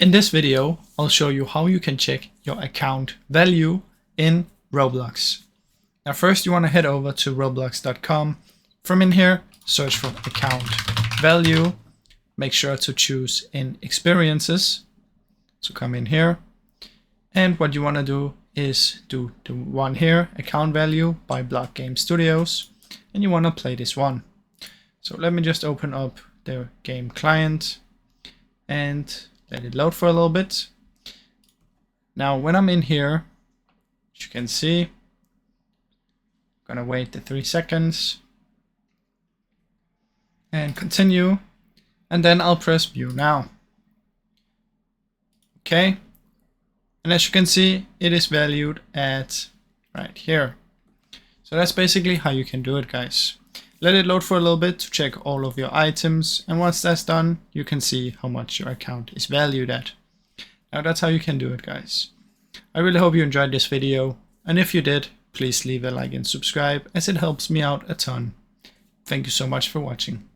In this video, I'll show you how you can check your account value in Roblox. Now first you want to head over to roblox.com. From in here, search for account value. Make sure to choose in experiences. So come in here. And what you want to do is do the one here, account value by Block Game Studios. And you want to play this one. So let me just open up the game client and let it load for a little bit. Now when I'm in here, as you can see, I'm gonna wait the 3 seconds and continue, and then I'll press view now. Okay, and as you can see, it is valued at right here. So that's basically how you can do it, guys. Let it load for a little bit to check all of your items, and once that's done, you can see how much your account is valued at. Now that's how you can do it, guys. I really hope you enjoyed this video, and if you did, please leave a like and subscribe, as it helps me out a ton. Thank you so much for watching.